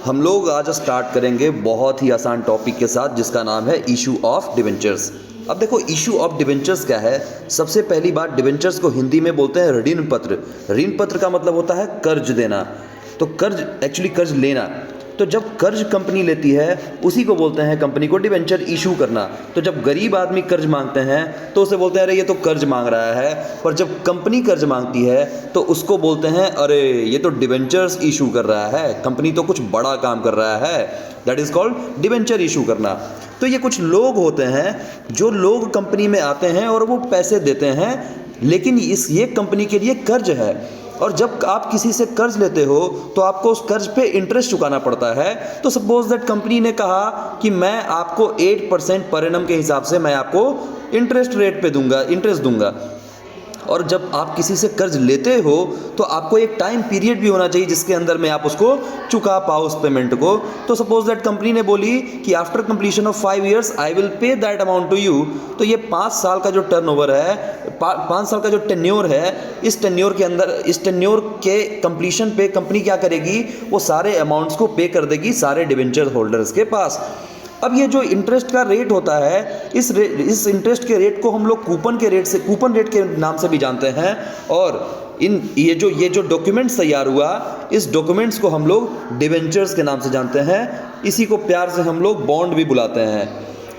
हम लोग आज स्टार्ट करेंगे बहुत ही आसान टॉपिक के साथ जिसका नाम है इशू ऑफ डिवेंचर्स। अब देखो इशू ऑफ डिवेंचर्स क्या है। सबसे पहली बात, डिवेंचर्स को हिंदी में बोलते हैं ऋण पत्र। ऋण पत्र का मतलब होता है कर्ज देना। तो कर्ज एक्चुअली कर्ज लेना। तो जब कर्ज कंपनी लेती है उसी को बोलते हैं कंपनी को डिवेंचर इशू करना। तो जब गरीब आदमी कर्ज मांगते हैं तो उसे बोलते हैं अरे ये तो कर्ज मांग रहा है, और जब कंपनी कर्ज मांगती है तो उसको बोलते हैं अरे ये तो डिवेंचर्स इशू कर रहा है, कंपनी तो कुछ बड़ा काम कर रहा है। That is called debenture issue करना। तो ये कुछ लोग होते हैं जो लोग कंपनी में आते हैं और वो पैसे देते हैं, लेकिन ये कंपनी के लिए कर्ज है। और जब आप किसी से कर्ज लेते हो तो आपको उस कर्ज पे इंटरेस्ट चुकाना पड़ता है। तो सपोज दैट कंपनी ने कहा कि मैं आपको 8% पर एनम के हिसाब से मैं आपको इंटरेस्ट रेट पे दूंगा, इंटरेस्ट दूंगा। और जब आप किसी से कर्ज लेते हो तो आपको एक टाइम पीरियड भी होना चाहिए जिसके अंदर में आप उसको चुका पाओ उस पेमेंट को। तो सपोज दैट कंपनी ने बोली कि after completion of 5 years I will pay that amount to you. तो ये 5 साल का जो टर्नओवर है, 5 साल का जो टेन्योर है, इस टेन्योर के अंदर, इस टेन्योर के कंप्लीशन पे कंपनी क्या करेगी, वो सारे अमाउंट्स को पे कर देगी सारे डिवेंचर होल्डर्स के पास। अब ये जो इंटरेस्ट का रेट होता है, इस इंटरेस्ट के रेट को हम लोग कूपन रेट के नाम से भी जानते हैं। और ये जो डॉक्यूमेंट्स तैयार हुआ, इस डॉक्यूमेंट्स को हम लोग डिवेंचर्स के नाम से जानते हैं। इसी को प्यार से हम लोग बॉन्ड भी बुलाते हैं।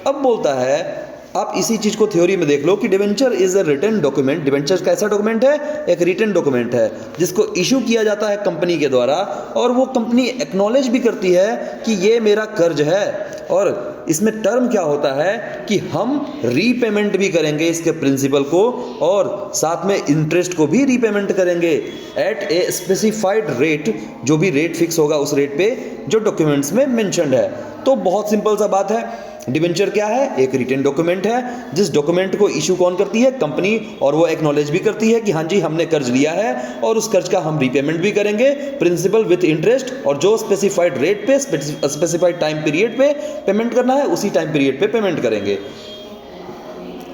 अब बोलता है, आप इसी चीज़ को थ्योरी में देख लो कि debenture is a written document. Debenture कैसा डॉक्यूमेंट है? एक रिटन डॉक्यूमेंट है जिसको इशू किया जाता है कंपनी के द्वारा, और वो कंपनी एक्नॉलेज भी करती है कि ये मेरा कर्ज है। और इसमें टर्म क्या होता है कि हम रीपेमेंट भी करेंगे इसके प्रिंसिपल को, और साथ में इंटरेस्ट को भी रीपेमेंट करेंगे एट ए स्पेसिफाइड रेट। जो भी रेट फिक्स होगा उस रेट पे जो डॉक्यूमेंट्स में मेंशन्ड है। तो बहुत सिंपल सा बात है, डिवेंचर क्या है? एक रिटन डॉक्यूमेंट है जिस डॉक्यूमेंट को इशू कौन करती है? कंपनी। और वो एक्नॉलेज भी करती है कि हाँ जी हमने कर्ज लिया है और उस कर्ज का हम रीपेमेंट भी करेंगे, प्रिंसिपल विथ इंटरेस्ट, और जो स्पेसिफाइड रेट पे, स्पेसिफाइड टाइम पीरियड पे पेमेंट करना है उसी टाइम पीरियड पे पेमेंट करेंगे।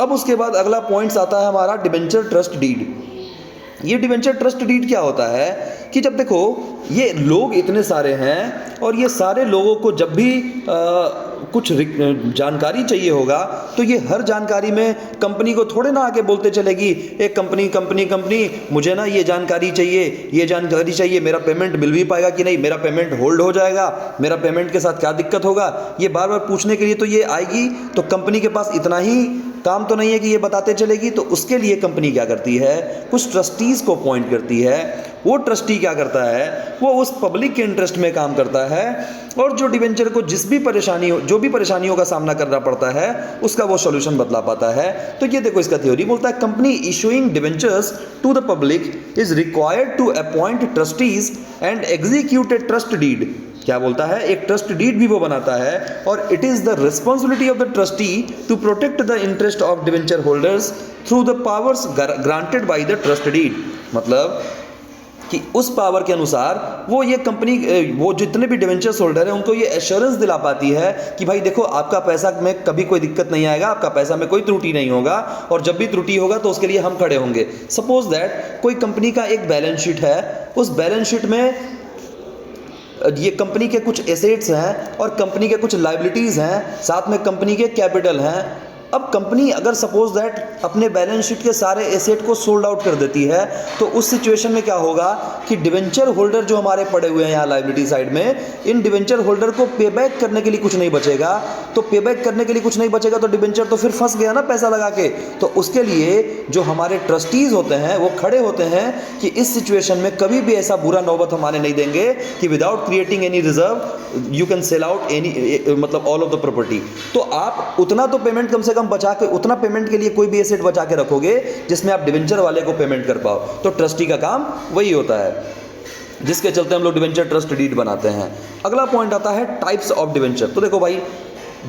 अब उसके बाद अगला पॉइंट्स आता है हमारा डिवेंचर ट्रस्ट डीड। ये डिवेंचर ट्रस्ट डीड क्या होता है कि जब देखो ये लोग इतने सारे हैं और ये सारे लोगों को जब भी कुछ जानकारी चाहिए होगा तो ये हर जानकारी में कंपनी को थोड़े ना आके बोलते चलेगी, एक कंपनी मुझे ना ये जानकारी चाहिए, मेरा पेमेंट मिल भी पाएगा कि नहीं, मेरा पेमेंट होल्ड हो जाएगा, मेरा पेमेंट के साथ क्या दिक्कत होगा, ये बार बार पूछने के लिए तो ये आएगी। तो कंपनी के पास इतना ही काम तो नहीं है कि ये बताते चलेगी। तो उसके लिए कंपनी क्या करती है, कुछ ट्रस्टीज़ को अपॉइंट करती है। वो ट्रस्टी क्या करता है, वो उस पब्लिक के इंटरेस्ट में काम करता है, और जो डिवेंचर को जो भी परेशानियों का सामना करना पड़ता है उसका वो सॉल्यूशन बतला पाता है। तो ये देखो इसका थ्योरी बोलता है, company issuing debentures to the public is required to appoint trustees and execute a trust deed. क्या बोलता है? एक ट्रस्ट डीड भी वो बनाता है, और it is the responsibility of the trustee to protect the interest of debenture holders through the powers granted by the trust deed. मतलब कि उस पावर के अनुसार वो ये कंपनी, वो जितने भी डिवेंचर्स होल्डर है उनको ये एश्योरेंस दिला पाती है कि भाई देखो आपका पैसा में कभी कोई दिक्कत नहीं आएगा, आपका पैसा में कोई त्रुटि नहीं होगा, और जब भी त्रुटि होगा तो उसके लिए हम खड़े होंगे। सपोज दैट कोई कंपनी का एक बैलेंस शीट है, उस बैलेंस शीट में ये कंपनी के कुछ एसेट्स हैं और कंपनी के कुछ लायबिलिटीज़ हैं, साथ में कंपनी के कैपिटल हैं। अब कंपनी अगर सपोज दैट अपने बैलेंस शीट के सारे एसेट को सोल्ड आउट कर देती है तो उस सिचुएशन में क्या होगा कि डिवेंचर होल्डर जो हमारे पड़े हुए हैं यहाँ लायबिलिटी साइड में, इन डिवेंचर होल्डर को पे बैक करने के लिए कुछ नहीं बचेगा। तो पे बैक करने के लिए कुछ नहीं बचेगा तो डिवेंचर तो फिर फंस गया ना पैसा लगा के। तो उसके लिए जो हमारे ट्रस्टीज़ होते हैं वो खड़े होते हैं कि इस सिचुएशन में कभी भी ऐसा बुरा नौबत हमारे नहीं देंगे कि without creating any reserve you can sell out any, मतलब ऑल ऑफ द प्रॉपर्टी। तो आप उतना तो पेमेंट कम से कम बचा के, उतना पेमेंट के लिए कोई भी एसेट बचा के रखोगे जिसमें आप डिवेंचर वाले को पेमेंट कर पाओ। तो ट्रस्टी का काम वही होता है, जिसके चलते हम लोग डिवेंचर ट्रस्ट डीड बनाते हैं। अगला पॉइंट आता है टाइप्स ऑफ डिवेंचर। तो देखो भाई,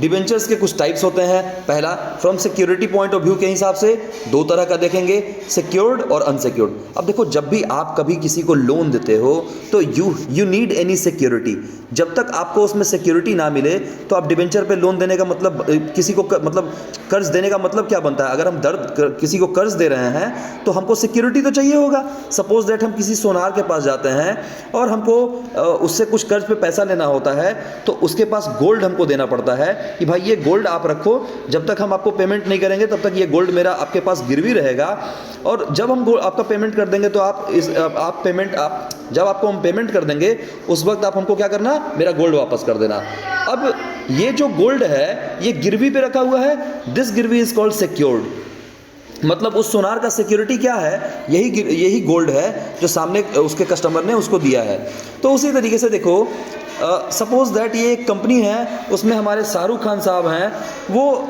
डिबेंचर्स के कुछ टाइप्स होते हैं। पहला, from security point of view के हिसाब से दो तरह का देखेंगे, सिक्योर्ड और अनसिक्योर्ड। अब देखो, जब भी आप कभी किसी को लोन देते हो तो यू नीड एनी सिक्योरिटी। जब तक आपको उसमें सिक्योरिटी ना मिले तो आप डिबेंचर पे लोन देने का मतलब, किसी को मतलब कर्ज देने का मतलब क्या बनता है? अगर हम किसी को कर्ज दे रहे हैं तो हमको सिक्योरिटी तो चाहिए होगा। सपोज दैट हम किसी सोनार के पास जाते हैं और हमको उससे कुछ कर्ज पे पैसा लेना होता है, तो उसके पास गोल्ड हमको देना पड़ता है कि भाई ये गोल्ड आप रखो, जब तक हम आपको पेमेंट नहीं करेंगे तब तक ये गोल्ड मेरा आपके पास गिरवी रहेगा, और जब हम आपका पेमेंट कर देंगे तो जब आपको हम पेमेंट कर देंगे उस वक्त आप हमको क्या करना, मेरा गोल्ड वापस कर देना। अब ये जो गोल्ड है ये गिरवी पे रखा हुआ है, दिस गिरवी इज कॉल्ड सिक्योर्ड। मतलब उस सोनार का सिक्योरिटी क्या है? यही गोल्ड है जो सामने उसके कस्टमर ने उसको दिया है। तो उसी तरीके से देखो, सपोज दैट ये एक कंपनी है, उसमें हमारे शाहरुख खान साहब हैं, वो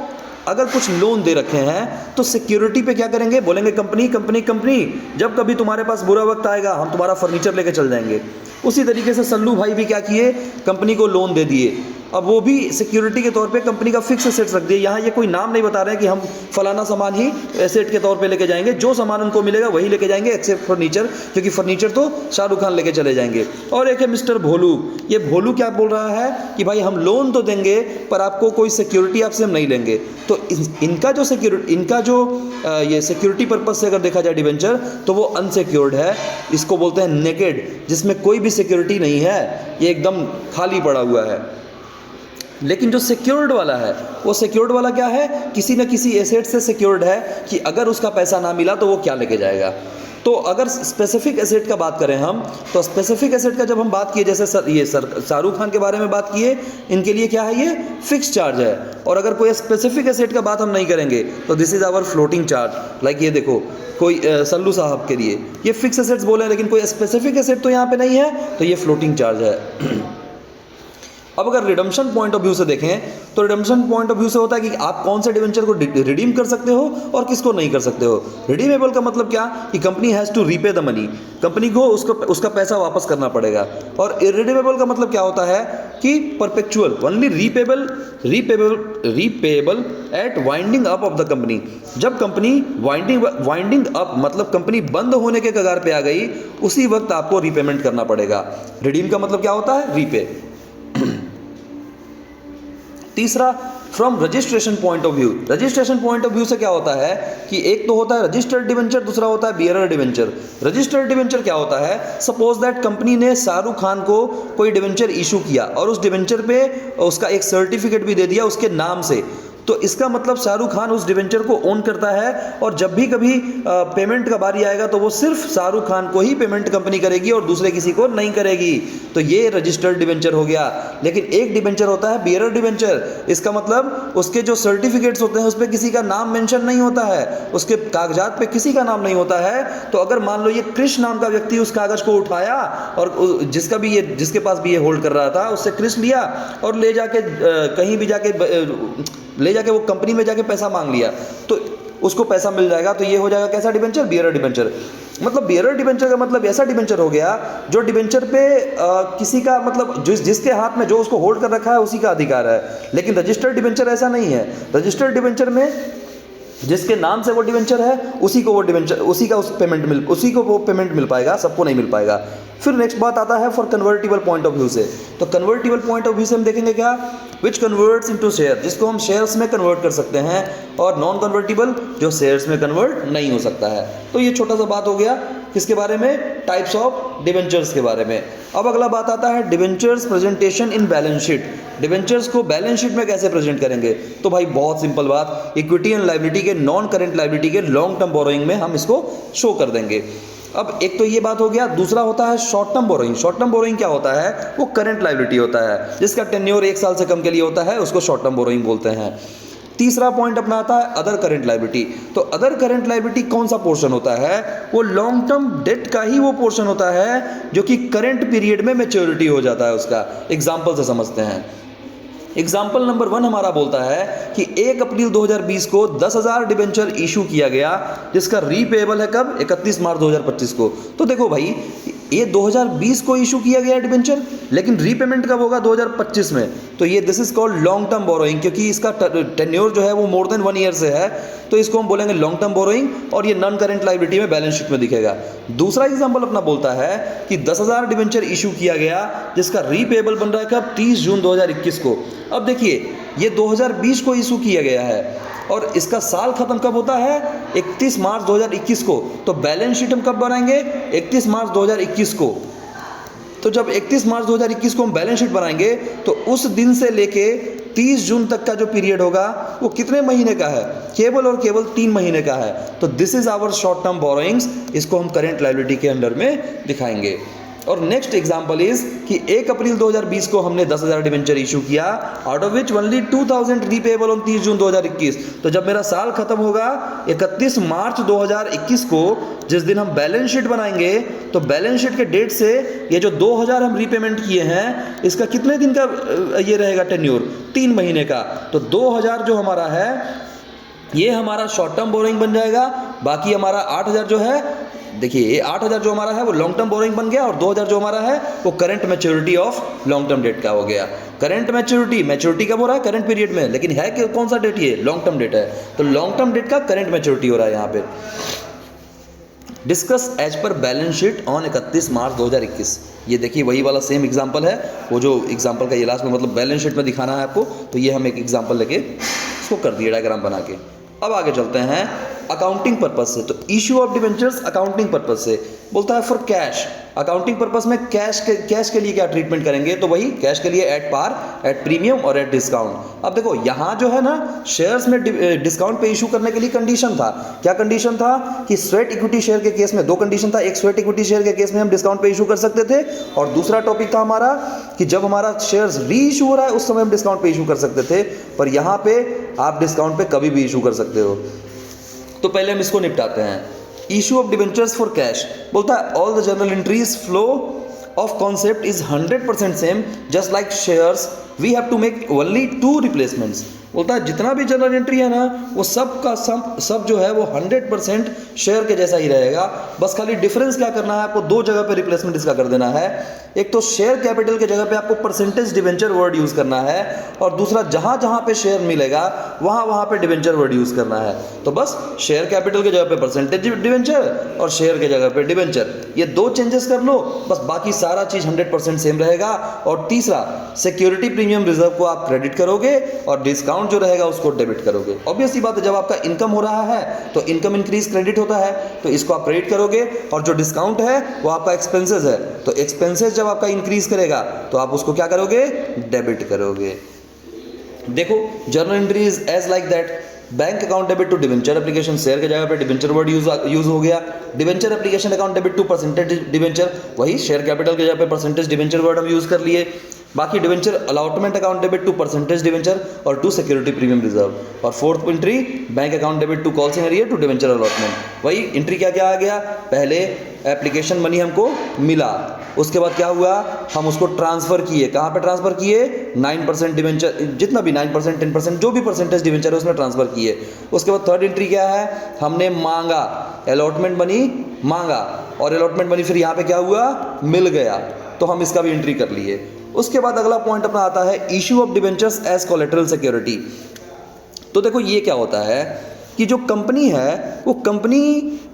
अगर कुछ लोन दे रखे हैं तो सिक्योरिटी पे क्या करेंगे? बोलेंगे कंपनी कंपनी कंपनी, जब कभी तुम्हारे पास बुरा वक्त आएगा हम तुम्हारा फर्नीचर लेके चल जाएंगे। उसी तरीके से सल्लू भाई भी क्या किए, कंपनी को लोन दे दिए। अब वो भी सिक्योरिटी के तौर पे कंपनी का फिक्स एसेट्स रख दिए। यहाँ ये कोई नाम नहीं बता रहे हैं कि हम फलाना सामान ही एसेट के तौर पे लेके जाएंगे, जो सामान उनको मिलेगा वही लेके जाएंगे एक्सेप्ट फर्नीचर, क्योंकि फर्नीचर तो शाहरुख खान लेके चले जाएंगे। और एक है मिस्टर भोलू। ये भोलू क्या बोल रहा है कि भाई हम लोन तो देंगे पर आपको कोई सिक्योरिटी आपसे हम नहीं लेंगे। तो इनका जो ये सिक्योरिटी पर्पज से अगर देखा जाए डिबेंचर, तो वो अनसिक्योर्ड है। इसको बोलते हैं नेकेड, जिसमें कोई भी सिक्योरिटी नहीं है, ये एकदम खाली पड़ा हुआ है। लेकिन जो सिक्योर्ड वाला है, वो सिक्योर्ड वाला क्या है? किसी न किसी एसेट से सिक्योर्ड है कि अगर उसका पैसा ना मिला तो वो क्या लेके जाएगा। तो अगर स्पेसिफिक एसेट का बात करें हम, तो स्पेसिफिक एसेट का जब हम बात किए, जैसे शाहरुख खान के बारे में बात किए, इनके लिए क्या है? ये फिक्स चार्ज है। और अगर कोई स्पेसिफिक एसेट का बात हम नहीं करेंगे तो this is our floating charge. Like ये देखो, कोई सल्लू साहब के लिए ये फिक्स एसेट्स बोले, लेकिन कोई स्पेसिफिक एसेट तो यहाँ पे नहीं है, तो ये फ्लोटिंग चार्ज है। अब अगर रिडम्पशन पॉइंट ऑफ व्यू से देखें, तो रिडम्पशन पॉइंट ऑफ व्यू से होता है कि आप कौन से डिवेंचर को रिडीम कर सकते हो और किसको नहीं कर सकते हो। रिडीमेबल का मतलब क्या कि company has to repay the money, company को उसका पैसा वापस करना पड़ेगा। और इरिडीमेबल का मतलब क्या होता है कि perpetual, only repayable at winding up of the company. जब कंपनी वाइंडिंग अप मतलब कंपनी बंद होने के कगार पे आ गई, उसी वक्त आपको रीपेमेंट करना पड़ेगा। रिडीम का मतलब क्या होता है? रीपे। तीसरा, from registration point of view. Registration point of view से क्या होता है कि एक तो होता है रजिस्टर्ड डिवेंचर, दूसरा होता है बियरर डिवेंचर। रजिस्टर्ड डिवेंचर क्या होता है? सपोज दैट कंपनी ने शाहरुख खान को कोई डिवेंचर इशू किया और उस डिवेंचर पे उसका एक सर्टिफिकेट भी दे दिया उसके नाम से, तो इसका मतलब शाहरुख खान उस डिवेंचर को ओन करता है, और जब भी कभी पेमेंट का बारी आएगा तो वो सिर्फ शाहरुख खान को ही पेमेंट कंपनी करेगी और दूसरे किसी को नहीं करेगी। तो ये रजिस्टर्ड डिवेंचर हो गया। लेकिन एक डिवेंचर होता है बियरर डिवेंचर। इसका मतलब उसके जो सर्टिफिकेट्स होते हैं उस पर किसी का नाम मेंशन नहीं होता है, उसके कागजात पे किसी का नाम नहीं होता है। तो अगर मान लो ये कृष नाम का व्यक्ति उस कागज को उठाया और जिसके पास भी ये होल्ड कर रहा था उससे कृष लिया और ले जाके कहीं भी जाके वो कंपनी में जाके पैसा मांग लिया, तो उसको पैसा मिल जाएगा। तो ये हो जाएगा कैसा डिवेंचर? Bearer debenture. मतलब बियरर डिवेंचर का मतलब ऐसा डिवेंचर हो गया जो डिवेंचर पे किसी का मतलब जिसके हाथ में जो उसको होल्ड कर रखा है उसी का अधिकार है। लेकिन रजिस्टर्ड डिवेंचर ऐसा नहीं है। रजिस्टर्ड डिवेंचर में जिसके नाम से वो डिवेंचर है उसी को वो पेमेंट मिल पाएगा, सबको नहीं मिल पाएगा। फिर नेक्स्ट बात आता है for convertible point of view से। तो कन्वर्टिबल पॉइंट ऑफ व्यू से हम देखेंगे क्या? विच कन्वर्ट्स इनटू शेयर, जिसको हम शेयर्स में कन्वर्ट कर सकते हैं, और नॉन कन्वर्टिबल जो शेयर्स में कन्वर्ट नहीं हो सकता है। तो ये छोटा सा बात हो गया किसके बारे में? टाइप्स ऑफ डिवेंचर्स के बारे में। अब अगला बात आता है debentures presentation in balance sheet. Debentures को बैलेंस शीट में कैसे प्रेजेंट करेंगे? तो भाई बहुत सिंपल बात, इक्विटी एंड लायबिलिटी के, नॉन करेंट लायबिलिटी के लॉन्ग टर्म बोरोइंग में हम इसको शो कर देंगे। अब एक तो ये बात हो गया। दूसरा होता है short term borrowing. Short term borrowing क्या होता है? वो करंट लायबिलिटी होता है, जिसका टेन्योर 1 साल से कम के लिए होता है, उसको शॉर्ट टर्म बोरोइंग बोलते हैं। तीसरा पॉइंट अपना आता है अदर करंट लायबिलिटी। तो अदर करंट लायबिलिटी कौन सा पोर्शन होता है? वो लॉन्ग टर्म डेट का ही वो पोर्शन होता है जो कि करंट पीरियड में मैच्योरिटी हो जाता है उसका। एग्जाम्पल से समझते हैं। एग्जाम्पल नंबर 1 हमारा बोलता है कि 1 अप्रैल 2020 को 10,000 डिबेंचर इशू किया गया, जिसका रीपेबल है कब? 31 मार्च 2025 को। तो देखो भाई, ये 2020 को इशू किया गया डिबेंचर, लेकिन रीपेमेंट कब होगा? 2025 में। तो ये this is called long term borrowing, क्योंकि इसका टेन्योर जो है वो मोर देन 1 ईयर से है, तो इसको हम बोलेंगे लॉन्ग टर्म बोरोइंग, और ये नॉन करेंट लायबिलिटी में बैलेंस शीट में दिखेगा। दूसरा एग्जांपल अपना बोलता है कि 10,000 डिबेंचर इशू किया गया जिसका रीपेबल बन रहा है कब? 30 जून 2021 को। अब देखिए ये 2020 को इशू किया गया है और इसका साल खत्म कब होता है? 31 मार्च 2021 को। तो बैलेंस शीट हम कब बनाएंगे? 31 मार्च 2021 को। तो जब 31 मार्च 2021 को हम बैलेंस शीट बनाएंगे तो उस दिन से लेके 30 जून तक का जो पीरियड होगा वो कितने महीने का है? केवल और केवल 3 महीने का है। तो this is our short term borrowings, इसको हम करेंट लायबिलिटी के अंडर में दिखाएंगे। और नेक्स्ट एग्जांपल इज कि 1 अप्रैल 2020 को हमने 10,000 डिबेंचर इशू किया, out of which only 2,000 repayable on 30 जून 2021। तो जब मेरा साल खत्म होगा 31 मार्च 2021 को, जिस दिन हम बैलेंस शीट बनाएंगे, तो बैलेंस शीट के डेट से ये जो 2,000 हम रीपेमेंट किए हैं इसका कितने दिन का ये रहेगा टेन्योर? 3 महीने का। तो 2,000 जो हमारा है ये हमारा शॉर्ट टर्म बोरोइंग बन जाएगा। बाकी हमारा 8,000 जो है, देखिए ये 8,000 जो हमारा है वो लॉन्ग टर्म बोरोइंग बन गया, और 2,000 जो हमारा है वो current maturity of long term debt का हो गया। करंट मैच्योरिटी कब हो रहा है? करंट पीरियड में, लेकिन है कि कौन सा डेट? ये लॉन्ग टर्म डेट है, तो लॉन्ग टर्म डेट का करंट मैच्योरिटी हो रहा है यहाँ पे। Discuss as per balance sheet on 31 March 2021। ये देखिए वही वाला सेम एग्जांपल है, वो जो एग्जांपल का ये लास्ट में मतलब बैलेंस शीट में दिखाना है आपको, तो ये हम एक एग्जांपल लेके इसको कर दिए डायग्राम बना के। अब आगे चलते हैं अकाउंटिंग पर्पज से। तो issue of debentures accounting purpose से बोलता है फॉर कैश। अकाउंटिंग पर्पज में कैश के लिए क्या ट्रीटमेंट करेंगे? तो वही कैश के लिए एट पार, एट प्रीमियम और एट डिस्काउंट। अब देखो यहाँ जो है ना, शेयर्स में डिस्काउंट पे इशू करने के लिए कंडीशन था। क्या कंडीशन था? कि स्वेट इक्विटी शेयर के केस में 2 कंडीशन था। एक, स्वेट इक्विटी शेयर के केस में हम डिस्काउंट पे इशू कर सकते थे, और दूसरा टॉपिक था हमारा कि जब हमारा शेयर्स री इशू हो रहा है उस समय हम डिस्काउंट पे इशू कर सकते थे। पर यहाँ पे आप डिस्काउंट पे कभी भी इशू कर सकते हो। तो पहले हम इसको निपटाते हैं। Issue of debentures for cash बोलता है all the journal entries flow of concept is 100% same just like shares, we have to make only 2 replacements. बोलता है जितना भी जर्नल एंट्री है ना वो सब का सब जो है वो 100% शेयर के जैसा ही रहेगा। बस खाली डिफरेंस क्या करना है आपको? 2 जगह पे रिप्लेसमेंट इसका कर देना है। एक तो शेयर कैपिटल के जगह पे आपको परसेंटेज डिबेंचर वर्ड यूज करना है, और दूसरा जहां जहां पे शेयर मिलेगा वहां वहां पे डिबेंचर वर्ड यूज करना है। तो बस शेयर कैपिटल के जगह पे परसेंटेज डिबेंचर और शेयर के जगह पे डिबेंचर, ये 2 चेंजेस कर लो, बस बाकी सारा चीज 100% सेम रहेगा। और तीसरा, सिक्योरिटी प्रीमियम रिजर्व को आप क्रेडिट करोगे और डिस्काउंट जो रहेगा उसको डेबिट करोगे। ऑब्वियस सी बात है, जब आपका इनकम हो रहा है तो इनकम इंक्रीज क्रेडिट होता है, तो इसको आप क्रेडिट करोगे, और जो डिस्काउंट है वो आपका एक्सपेंसेस है, तो एक्सपेंसेस जब आपका इंक्रीज करेगा तो आप उसको क्या करोगे? डेबिट करोगे। देखो journal entry is as like that. Bank account debit to debenture application, share के जगह पे डिबेंचर वर्ड यूज हो गया। Debenture application account debit to percentage debenture, वही शेयर कैपिटल के जगह पे परसेंटेज डिबेंचर वर्ड हम यूज कर लिए। बाकी debenture allotment account debit to percentage debenture और टू सिक्योरिटी प्रीमियम रिजर्व। और fourth entry bank account debit to call scenario to debenture allotment. वही एंट्री क्या क्या आ गया? पहले एप्लीकेशन मनी हमको मिला, उसके बाद क्या हुआ? हम उसको ट्रांसफर किए। कहाँ पे ट्रांसफर किए? 9% डिबेंचर, जितना भी 9%, 10% जो भी परसेंटेज डिबेंचर है उसमें ट्रांसफर किए। उसके बाद थर्ड एंट्री क्या है? हमने मांगा, अलॉटमेंट मनी मांगा, और अलॉटमेंट मनी फिर यहाँ पे क्या हुआ? मिल गया, तो हम इसका भी एंट्री कर लिए। उसके बाद अगला पॉइंट अपना आता है issue of debentures as collateral security. तो देखो ये क्या होता है कि जो कंपनी है वो कंपनी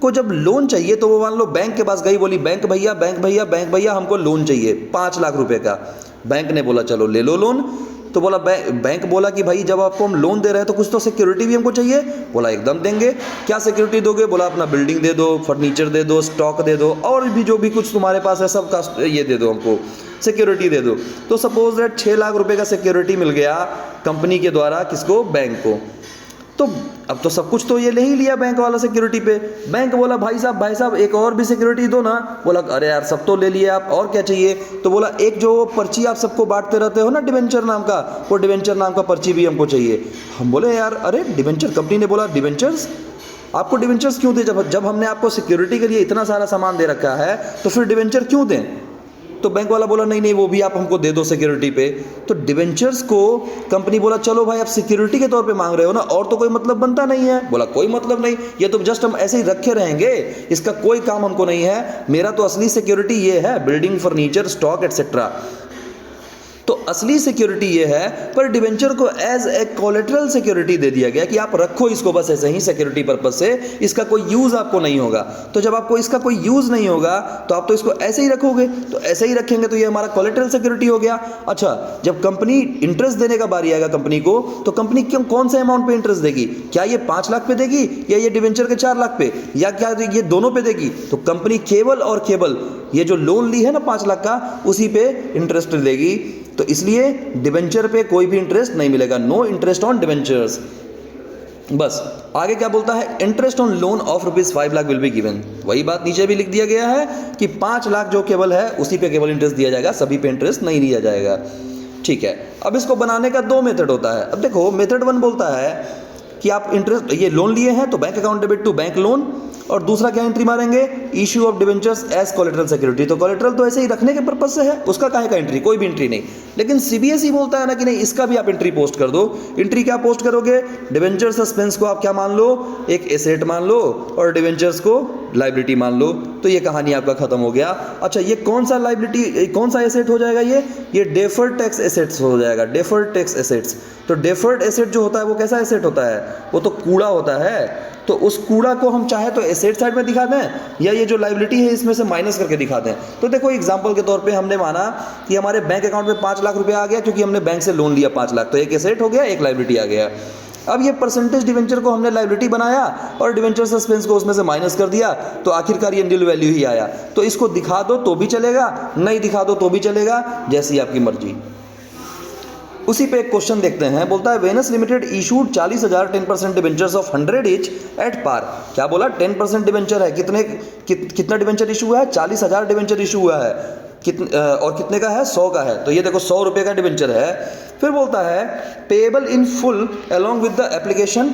को जब लोन चाहिए तो वो मान लो बैंक के पास गई, बोली बैंक भैया हमको लोन चाहिए 5 लाख रुपए का। बैंक ने बोला चलो ले लो लोन। तो बोला बैंक बोला कि भाई जब आपको हम लोन दे रहे हैं तो कुछ तो सिक्योरिटी भी हमको चाहिए। बोला एकदम देंगे। क्या सिक्योरिटी दोगे? बोला अपना बिल्डिंग दे दो, फर्नीचर दे दो, स्टॉक दे दो, और भी जो भी कुछ तुम्हारे पास है सब का ये दे दो, हमको सिक्योरिटी दे दो। तो सपोज दैट 6 लाख रुपए का सिक्योरिटी मिल गया कंपनी के द्वारा, किसको? बैंक को। तो अब तो सब कुछ तो ये ले ही लिया बैंक वाला सिक्योरिटी पे। बैंक बोला भाई साहब एक और भी सिक्योरिटी दो ना। बोला अरे यार सब तो ले लिया आप, और क्या चाहिए? तो बोला एक जो पर्ची आप सबको बांटते रहते हो ना डिबेंचर नाम का, वो डिबेंचर नाम का पर्ची भी हमको चाहिए। हम बोले यार अरे डिबेंचर, कंपनी ने बोला डिबेंचर्स, आपको डिबेंचर्स क्यों दें? जब हमने आपको सिक्योरिटी के लिए इतना सारा सामान दे रखा है तो फिर डिबेंचर क्यों दें? तो बैंक वाला बोला नहीं नहीं वो भी आप हमको दे दो सिक्योरिटी पे। तो डिवेंचर्स को कंपनी बोला चलो भाई आप सिक्योरिटी के तौर पे मांग रहे हो ना, और तो कोई मतलब बनता नहीं है। बोला कोई मतलब नहीं, ये तो जस्ट हम ऐसे ही रखे रहेंगे, इसका कोई काम हमको नहीं है, मेरा तो असली सिक्योरिटी ये है बिल्डिंग, फर्नीचर, स्टॉक एटसेट्रा। तो असली सिक्योरिटी ये है, पर डिवेंचर को एज ए कोलेटरल सिक्योरिटी दे दिया गया कि आप रखो इसको बस ऐसे ही सिक्योरिटी पर्पस से, इसका कोई यूज आपको नहीं होगा। तो जब आपको इसका कोई यूज नहीं होगा तो आप तो इसको ऐसे ही रखोगे, तो ऐसे ही रखेंगे तो ये हमारा कोलेटरल सिक्योरिटी हो गया। अच्छा, जब कंपनी इंटरेस्ट देने का बारी आएगा कंपनी को, तो कंपनी क्यों कौन से अमाउंट पे इंटरेस्ट देगी? क्या ये 5 लाख पे देगी या ये डिवेंचर के 4 लाख पे, या क्या ये दोनों पे देगी? तो कंपनी केवल और केवल ये जो लोन ली है ना 5 लाख का, उसी पे इंटरेस्ट देगी। तो इसलिए डिवेंचर पे कोई भी इंटरेस्ट नहीं मिलेगा, नो इंटरेस्ट ऑन डिवेंचर्स। बस आगे क्या बोलता है, interest on loan of ₹5 lakh will be given. वही बात नीचे भी लिख दिया गया है कि 5 लाख जो केवल है उसी पे केवल इंटरेस्ट दिया जाएगा, सभी पे इंटरेस्ट नहीं दिया जाएगा। ठीक है, अब इसको बनाने का 2 मेथड होता है। अब देखो मेथड 1 बोलता है कि आप इंटरेस्ट ये लोन लिए हैं तो bank account debit to bank loan, और दूसरा क्या एंट्री मारेंगे, issue of debentures as collateral security. तो कोलेटरल तो ऐसे ही रखने के पर्पज से है, उसका काहे का एंट्री, कोई भी एंट्री नहीं। लेकिन सीबीएसई बोलता है ना कि नहीं, इसका भी आप एंट्री पोस्ट कर दो। एंट्री क्या पोस्ट करोगे, डिवेंचर सस्पेंस को आप क्या मान लो, एक एसेट मान लो, और डिवेंचर्स को लाइबिलिटी मान लो। तो ये कहानी आपका खत्म हो गया। अच्छा, ये कौन सा लाइबिलिटी, कौन सा एसेट हो जाएगा, ये डेफर्ड टैक्स एसेट्स हो जाएगा, डेफर्ड टैक्स एसेट्स। तो डेफर्ड एसेट जो होता है वो कैसा एसेट होता है, वो तो कूड़ा होता है। तो उस कूड़ा को हम चाहे तो एसेट साइड में दिखा दें, या ये जो लाइबिलिटी है इसमें से माइनस करके दिखा दें। तो देखो एग्जांपल के तौर पे हमने माना कि हमारे बैंक अकाउंट में 5 लाख रुपया आ गया, क्योंकि हमने बैंक से लोन लिया 5 लाख, तो एक एसेट हो गया, एक लाइबिलिटी आ गया। अब ये परसेंटेज डिवेंचर को हमने लाइबिलिटी बनाया और डिवेंचर सस्पेंस को उसमें से माइनस कर दिया, तो आखिरकार ये नील वैल्यू ही आया। तो इसको दिखा दो तो भी चलेगा, नहीं दिखा दो तो भी चलेगा, जैसी आपकी मर्जी। उसी पे एक क्वेश्चन देखते हैं, बोलता है Venus limited issued 40,000 10% debentures of 100 each at par. क्या बोला, 10% डिवेंचर है, कितना डिवेंचर इशू हुआ है, 40,000 डिवेंचर इशू हुआ है, और कितने का है, 100 का है। तो ये देखो 100 रुपये का डिवेंचर है। फिर बोलता है payable in full along with the application.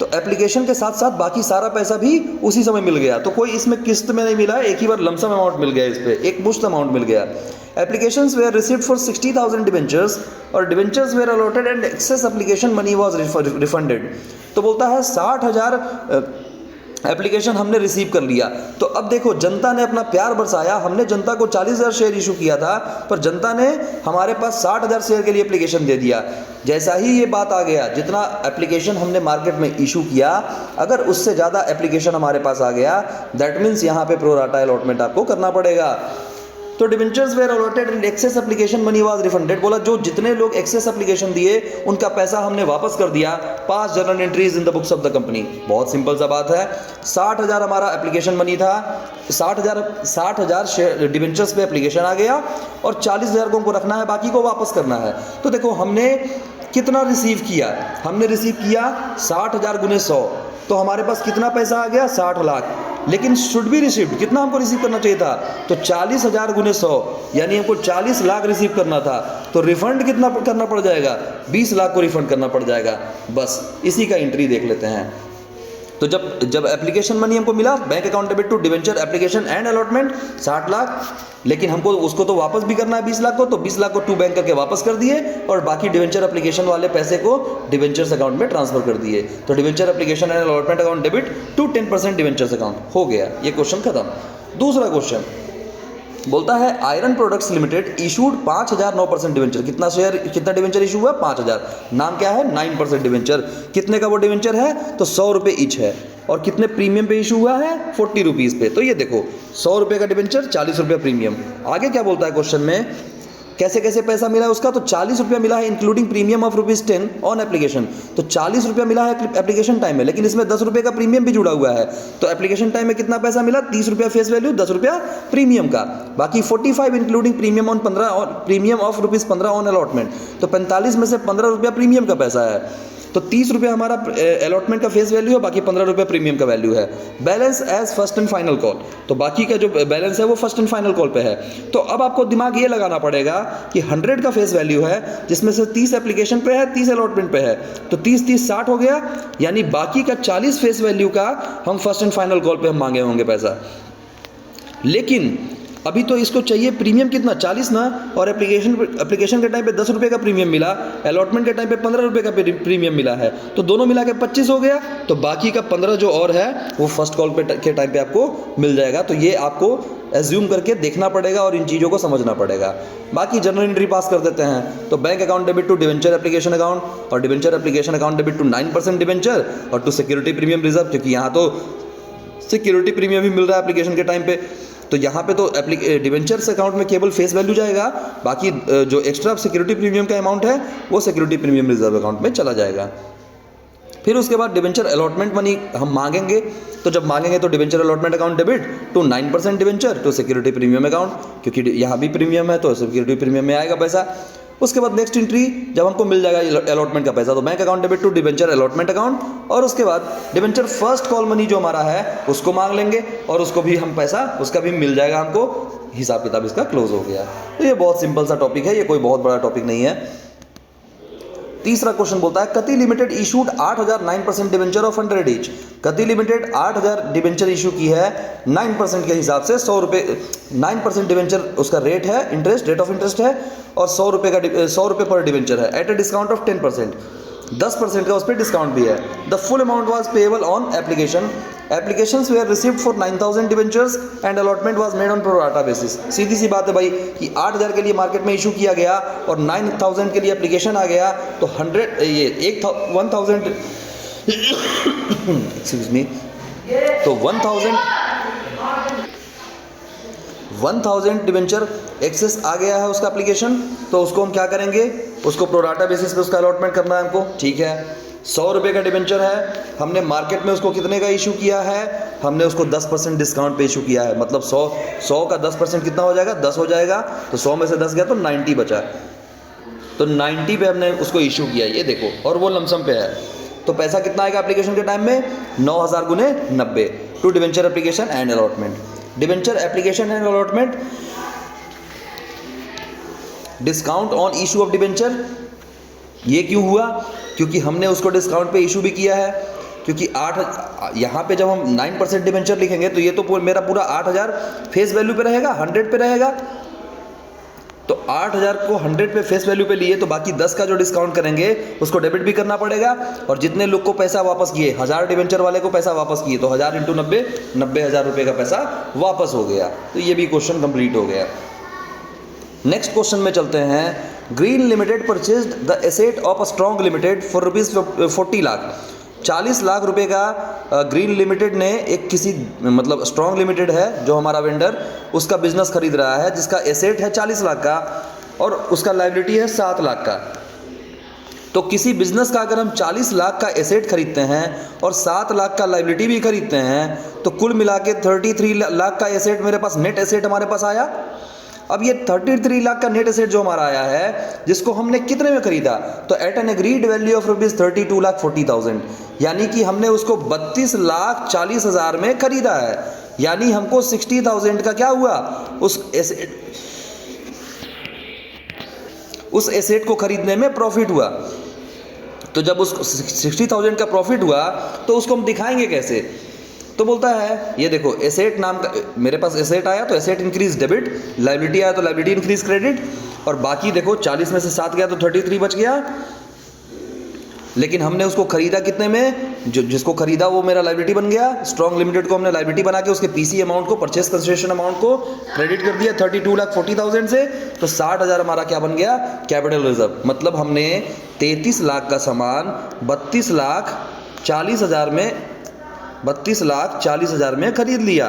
तो एप्लीकेशन के साथ साथ बाकी सारा पैसा भी उसी समय मिल गया, तो कोई इसमें किस्त में नहीं मिला है, एक ही बार लमसम अमाउंट मिल गया, इस पे एक मुश्त अमाउंट मिल गया। Applications were received for 60,000 debentures और debentures were allotted and excess application money was refunded। तो बोलता है 60,000 एप्लीकेशन हमने रिसीव कर लिया। तो अब देखो जनता ने अपना प्यार बरसाया, हमने जनता को 40,000 शेयर इशू किया था, पर जनता ने हमारे पास 60,000 शेयर के लिए एप्लीकेशन दे दिया। जैसा ही ये बात आ गया, जितना एप्लीकेशन हमने मार्केट में इशू किया, अगर उससे ज़्यादा एप्लीकेशन हमारे पास आ गया, दैट मीन्स यहाँ पे प्रो राटा अलॉटमेंट आपको करना पड़ेगा। तो debentures were allotted and excess application money was refunded. बोला जो जितने लोग एक्सेस एप्लीकेशन दिए उनका पैसा हमने वापस कर दिया। पास journal entries in the books of the company. बहुत सिंपल सा बात है, 60,000 हमारा एप्लीकेशन मनी था, 60,000 शेयर डिवेंचर्स पे एप्लीकेशन आ गया, और 40,000 को हमको रखना है, बाकी को वापस करना है। तो देखो हमने कितना रिसीव किया, हमने रिसीव किया 60,000 गुने 100, तो हमारे पास कितना पैसा आ गया, 60 लाख। लेकिन शुड बी रिसीव्ड, कितना हमको रिसीव करना चाहिए था, तो 40,000 गुने 100, यानी हमको 40 लाख रिसीव करना था। तो रिफंड कितना करना पड़ जाएगा, 20 लाख को रिफंड करना पड़ जाएगा। बस इसी का एंट्री देख लेते हैं। तो जब एप्लीकेशन मनी हमको मिला, bank account debit to debenture application and allotment 60 lakh, लेकिन हमको उसको तो वापस भी करना है 20 लाख को, तो 20 लाख को टू बैंक करके वापस कर दिए, और बाकी डिवेंचर एप्लीकेशन वाले पैसे को डिवेंचर्स अकाउंट में ट्रांसफर कर दिए। तो debenture application and allotment account debit to 10% debentures account हो गया। ये क्वेश्चन खत्म। दूसरा क्वेश्चन बोलता है iron products limited issued 5,000 9% debenture. कितना डिवेंचर इशू हुआ, 5,000। नाम क्या है, 9% डिवेंचर। कितने का वो डिवेंचर है, तो 100 रुपये ईच है, और कितने प्रीमियम पे इशू हुआ है, 40 रुपीज़ पे। तो ये देखो 100 रुपये का डिवेंचर, 40 रुपये प्रीमियम। आगे क्या बोलता है क्वेश्चन में, कैसे कैसे पैसा मिला है उसका, तो 40 रुपया मिला है including premium of ₹10 on application. तो 40 रुपया मिला है एप्लीकेशन टाइम में, लेकिन इसमें 10 रुपये का प्रीमियम भी जुड़ा हुआ है। तो एप्लीकेशन टाइम में कितना पैसा मिला, 30 रुपया फेस वैल्यू, 10 रुपया प्रीमियम का, बाकी 45 including premium on 15 premium of ₹15 on allotment. तो 45 में से 15 रुपया प्रीमियम का पैसा है। तो 30 रुपये हमारा अलॉटमेंट का फेस वैल्यू है, बाकी 15 रुपये प्रीमियम का वैल्यू है। Balance as first and final call, तो बाकी का जो बैलेंस है वो फर्स्ट एंड फाइनल कॉल पे है। तो अब आपको दिमाग ये लगाना पड़ेगा कि 100 का फेस वैल्यू है, जिसमें से 30 एप्लीकेशन पे है, 30 अलॉटमेंट पे है, तो 30 60 हो गया, यानी बाकी का 40 फेस वैल्यू का हम फर्स्ट एंड फाइनल कॉल पे हम मांगे होंगे पैसा। लेकिन अभी तो इसको चाहिए प्रीमियम कितना 40 ना, और एप्लीकेशन के टाइम पे 10 रुपये का प्रीमियम मिला, अलॉटमेंट के टाइम पे 15 रुपये का प्रीमियम मिला है, तो दोनों मिला के 25 हो गया। तो बाकी का 15 जो और है वो फर्स्ट कॉल के टाइम पे आपको मिल जाएगा। तो ये आपको एज्यूम करके देखना पड़ेगा और इन चीज़ों को समझना पड़ेगा। बाकी जनरल एंट्री पास कर देते हैं। तो bank account debit to debenture application account, और debenture application account debit to 9% debenture और टू सिक्योरिटी प्रीमियम रिजर्व, क्योंकि यहाँ तो सिक्योरिटी प्रीमियम भी मिल रहा है एप्लीकेशन के टाइम पे। तो यहाँ पे तो डिवेंचर्स अकाउंट में केवल फेस वैल्यू जाएगा, बाकी जो एक्स्ट्रा सिक्योरिटी प्रीमियम का अमाउंट है वो सिक्योरिटी प्रीमियम रिजर्व अकाउंट में चला जाएगा। फिर उसके बाद डिवेंचर अलॉटमेंट मनी हम मांगेंगे। तो जब मांगेंगे तो debenture allotment account debit to 9% debenture to security premium account, क्योंकि यहाँ भी प्रीमियम है तो सिक्योरिटी प्रीमियम में आएगा पैसा। उसके बाद नेक्स्ट एंट्री जब हमको मिल जाएगा अलॉटमेंट का पैसा, तो bank account debit to debenture allotment account, और उसके बाद डिवेंचर फर्स्ट कॉल मनी जो हमारा है उसको मांग लेंगे और उसको भी हम पैसा उसका भी मिल जाएगा हमको। हिसाब किताब इसका क्लोज हो गया। तो ये बहुत सिंपल सा टॉपिक है, ये कोई बहुत बड़ा टॉपिक नहीं है। तीसरा क्वेश्चन बोलता है कति limited issued 8,000 9% debenture of 100 each. कति लिमिटेड 8,000 डिवेंचर इशू की है 9% के हिसाब से 100 रुपये 9% डिवेंचर उसका रेट है, रेट ऑफ इंटरेस्ट है, और 100 रुपये पर डिवेंचर है एट ए डिस्काउंट ऑफ 10%। 10% का उस पर डिस्काउंट भी है। The full amount was payable on application. Applications were received for 9,000 debentures and allotment was made on pro rata basis. सीधी सी बात है भाई कि 8,000 के लिए मार्केट में इशू किया गया और 9,000 के लिए एप्लीकेशन आ गया, तो 1,000 एक्सक्यूज मी, तो 1,000 डिवेंचर एक्सेस आ गया है उसका एप्लीकेशन। तो उसको हम क्या करेंगे, उसको प्रोराटा बेसिस पे उसका अलॉटमेंट करना है हमको। ठीक है, 100 रुपये का डिवेंचर है, हमने मार्केट में उसको कितने का इशू किया है, हमने उसको 10% डिस्काउंट पे इशू किया है। मतलब 100 का 10% कितना हो जाएगा, 10 हो जाएगा। तो 100 में से 10 गया तो 90 बचा, तो 90 पे हमने उसको इशू किया, ये देखो, और वो लमसम पे है। तो पैसा कितना आएगा एप्लीकेशन के टाइम में, 9,000 गुने 90 to debenture application and allotment. Debenture application and allotment, discount on issue of debenture. ये क्यों हुआ, क्योंकि हमने उसको डिस्काउंट पे इशू भी किया है। क्योंकि 8 यहाँ पे जब हम 9% डिवेंचर लिखेंगे तो ये तो मेरा पूरा 8,000 फेस वैल्यू पे रहेगा, 100 पे रहेगा। तो 8,000 को 100 पे फेस वैल्यू पे लिए, तो बाकी 10 का जो डिस्काउंट करेंगे उसको डेबिट भी करना पड़ेगा। और जितने लोग को पैसा वापस किए, 1,000 डिवेंचर वाले को पैसा वापस किए, तो 1,000 × 90 90,000 रुपये का पैसा वापस हो गया। तो ये भी क्वेश्चन कंप्लीट हो गया। नेक्स्ट क्वेश्चन में चलते हैं। Green limited purchased the asset of a strong limited for ₹40 lakh. 40 lakh रुपए का ग्रीन लिमिटेड ने एक किसी, मतलब स्ट्रॉन्ग लिमिटेड है जो हमारा वेंडर, उसका बिजनेस खरीद रहा है जिसका एसेट है 40 लाख का और उसका लायबिलिटी है 7 लाख का। तो किसी बिजनेस का अगर हम 40 लाख का एसेट खरीदते हैं और 7 लाख का लायबिलिटी भी खरीदते हैं, तो कुल मिला के 33 लाख का एसेट मेरे पास, नेट एसेट हमारे पास आया। अब ये 33 लाख का नेट एसेट जो हमारा आया है, जिसको हमने कितने में खरीदा, तो at an agreed value of ₹32,40,000, यानी कि हमने उसको 32,40,000 में खरीदा है। यानी हमको 60,000 का क्या हुआ, उस एसेट को खरीदने में प्रॉफिट हुआ। तो जब उसको 60,000 का प्रॉफिट हुआ तो उसको हम दिखाएंगे कैसे, तो बोलता है ये देखो, एसेट नाम का मेरे पास एसेट आया तो एसेट इंक्रीज डेबिट, लायबिलिटी आया तो लायबिलिटी इंक्रीज क्रेडिट, और बाकी देखो 40 में से 7 गया तो 33 बच गया। लेकिन हमने उसको खरीदा कितने में, जिसको खरीदा वो मेरा लायबिलिटी बन गया। स्ट्रॉन्ग लिमिटेड को हमने लायबिलिटी बना के उसके पीसी अमाउंट को, परचेस कंसिडरेशन अमाउंट को क्रेडिट कर दिया 32,40,000 से, तो 60,000 हमारा क्या बन गया, कैपिटल रिजर्व। मतलब हमने 33 लाख का सामान 32,40,000 में खरीद लिया।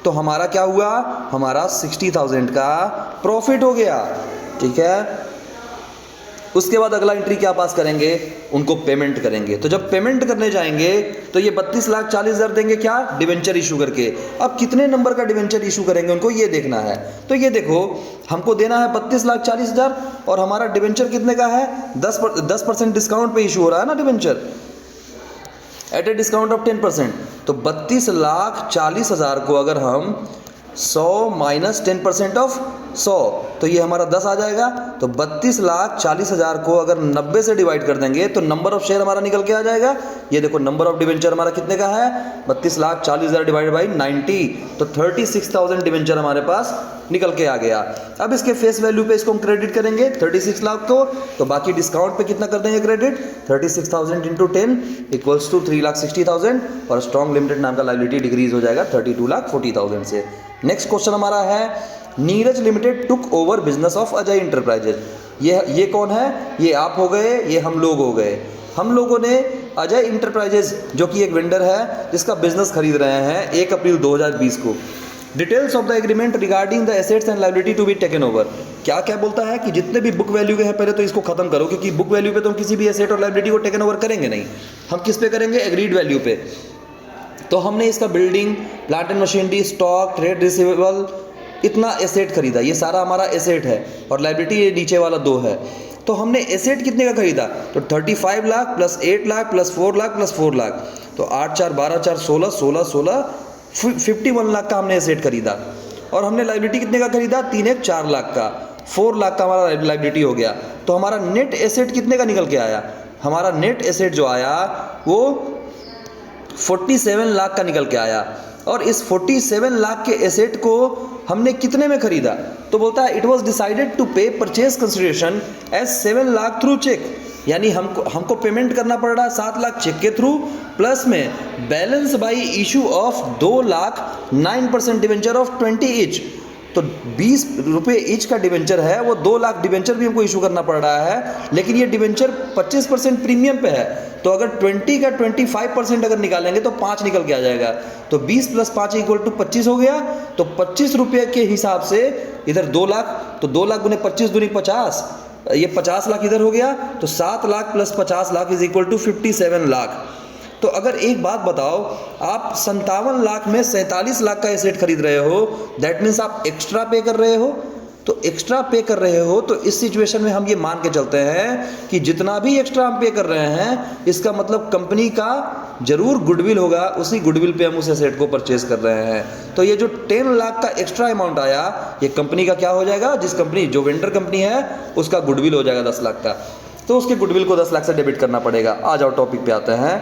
तो हमारा क्या हुआ, हमारा 60,000 का प्रॉफिट हो गया। ठीक है, उसके बाद अगला एंट्री क्या पास करेंगे, उनको पेमेंट करेंगे। तो जब पेमेंट करने जाएंगे तो ये 32,40,000 देंगे क्या, डिवेंचर इशू करके। अब कितने नंबर का डिवेंचर इशू करेंगे उनको ये देखना है। तो ये देखो, हमको देना है 32,40,000 और हमारा डिवेंचर कितने का है, 10% डिस्काउंट पे इशू हो रहा है ना debenture, at a discount of 10%। तो 32,40,000 को अगर हम 100 - 10% ऑफ 100, तो ये हमारा 10 आ जाएगा। तो 32,40,000 को अगर 90 से डिवाइड कर देंगे तो नंबर ऑफ शेयर हमारा निकल के आ जाएगा। ये देखो नंबर ऑफ डिवेंचर हमारा कितने का है, 32,40,000 डिवाइड बाई 90, तो 36,000 डिवेंचर हमारे पास निकल के आ गया। अब इसके फेस वैल्यू पे इसको हम क्रेडिट करेंगे 36 लाख को, तो बाकी डिस्काउंट पे कितना कर देंगे क्रेडिट, 36,000 इंटू 10 इक्वल्स टू 3,60,000, और स्ट्रॉन्ग लिमिटेड नाम का लायबिलिटी डिक्रीज हो जाएगा 32,40,000 से। नेक्स्ट क्वेश्चन हमारा है Neeraj limited took over business of Ajay enterprises. ये कौन है, ये आप हो गए, ये हम लोग हो गए। हम लोगों ने अजय इंटरप्राइजेज जो कि एक वेंडर है जिसका बिजनेस खरीद रहे हैं 1 अप्रैल 2020 को। Details of the agreement regarding the assets and liability to be taken over. क्या क्या बोलता है कि जितने भी बुक वैल्यू के हैं पहले तो इसको खत्म करो, क्योंकि बुक वैल्यू पे तो हम किसी भी एसेट और लायबिलिटी को टेकन ओवर करेंगे नहीं, हम किस पे करेंगे, एग्रीड वैल्यू पे। तो हमने इसका building, plant and machinery, stock, trade receivable, इतना एसेट खरीदा, ये सारा हमारा एसेट है, और लायबिलिटी ये नीचे वाला 2 है। तो हमने एसेट कितने का खरीदा, तो 35 lakh plus 8 lakh plus 4 lakh plus 4 lakh, तो 8 4 12 4 16 16 16 51 लाख का हमने एसेट खरीदा। और हमने लायबिलिटी कितने का खरीदा, 3 1 4 लाख का, 4 लाख का हमारा लायबिलिटी हो गया। तो हमारा नेट एसेट कितने का निकल के आया, हमारा नेट एसेट जो आया वो 47 लाख का निकल के आया। और इस 47 लाख के एसेट को हमने कितने में खरीदा, तो बोलता है it was decided to pay purchase consideration as 7 lakh through cheque, यानी हमको पेमेंट करना पड़ रहा है 7 लाख चेक के थ्रू, प्लस में balance by issue of 2 lakh 9% debenture of 20 each. तो 20 रुपये ईच का डिवेंचर है, वो 2 लाख डिवेंचर भी हमको इशू करना पड़ रहा है, लेकिन ये डिवेंचर 25% प्रीमियम पे है। तो अगर 20 का 25% अगर निकालेंगे तो 5 निकल के आ जाएगा। तो 20 प्लस 5 इक्वल टू 25 हो गया। तो 25 रुपये के हिसाब से इधर 2 लाख, तो 2 लाख गुने 25 दूनी 50, ये 50 लाख इधर हो गया। तो 7 lakh plus 50 lakh is equal to 57 lakh. तो अगर एक बात बताओ, आप 57 लाख में 47 लाख का एसेट खरीद रहे हो, दैट मीन्स आप एक्स्ट्रा पे कर रहे हो। तो एक्स्ट्रा पे कर रहे हो तो इस सिचुएशन में हम ये मान के चलते हैं कि जितना भी एक्स्ट्रा हम पे कर रहे हैं इसका मतलब कंपनी का जरूर गुडविल होगा, उसी गुडविल पे हम उस एसेट को परचेज कर रहे हैं। तो ये जो 10 लाख का एक्स्ट्रा अमाउंट आया, ये कंपनी का क्या हो जाएगा, जिस कंपनी जो वेंडर कंपनी है उसका गुडविल हो जाएगा 10 लाख का। तो उसके गुडविल को 10 लाख से डेबिट करना पड़ेगा। आ जाओ टॉपिक पे आते हैं।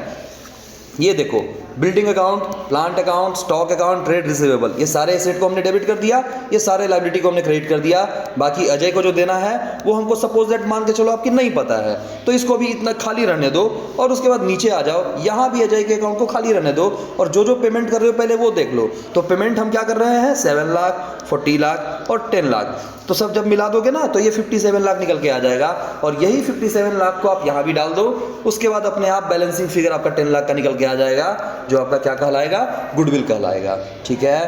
ये देखो building account, plant account, stock account, trade receivable, ये सारे एसेट को हमने डेबिट कर दिया, ये सारे लायबिलिटी को हमने क्रेडिट कर दिया। बाकी अजय को जो देना है वो हमको सपोज दैट मान के चलो आपकी नहीं पता है, तो इसको भी इतना खाली रहने दो। और उसके बाद नीचे आ जाओ, यहाँ भी अजय के अकाउंट को खाली रहने दो, और जो जो पेमेंट कर रहे हो पहले वो देख लो। तो पेमेंट हम क्या कर रहे हैं, 7 लाख, 40 लाख और 10 लाख। तो सब जब मिला दोगे ना तो ये 57 लाख निकल के आ जाएगा। और यही 57 लाख को आप यहाँ भी डाल दो, उसके बाद अपने आप बैलेंसिंग फिगर आपका 10 लाख का निकल के आ जाएगा, जो आपका क्या कहलाएगा, गुडविल कहलाएगा। ठीक है,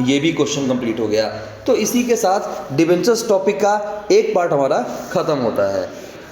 ये भी क्वेश्चन कंप्लीट हो गया। तो इसी के साथ डिवेंचर्स टॉपिक का एक पार्ट हमारा खत्म होता है।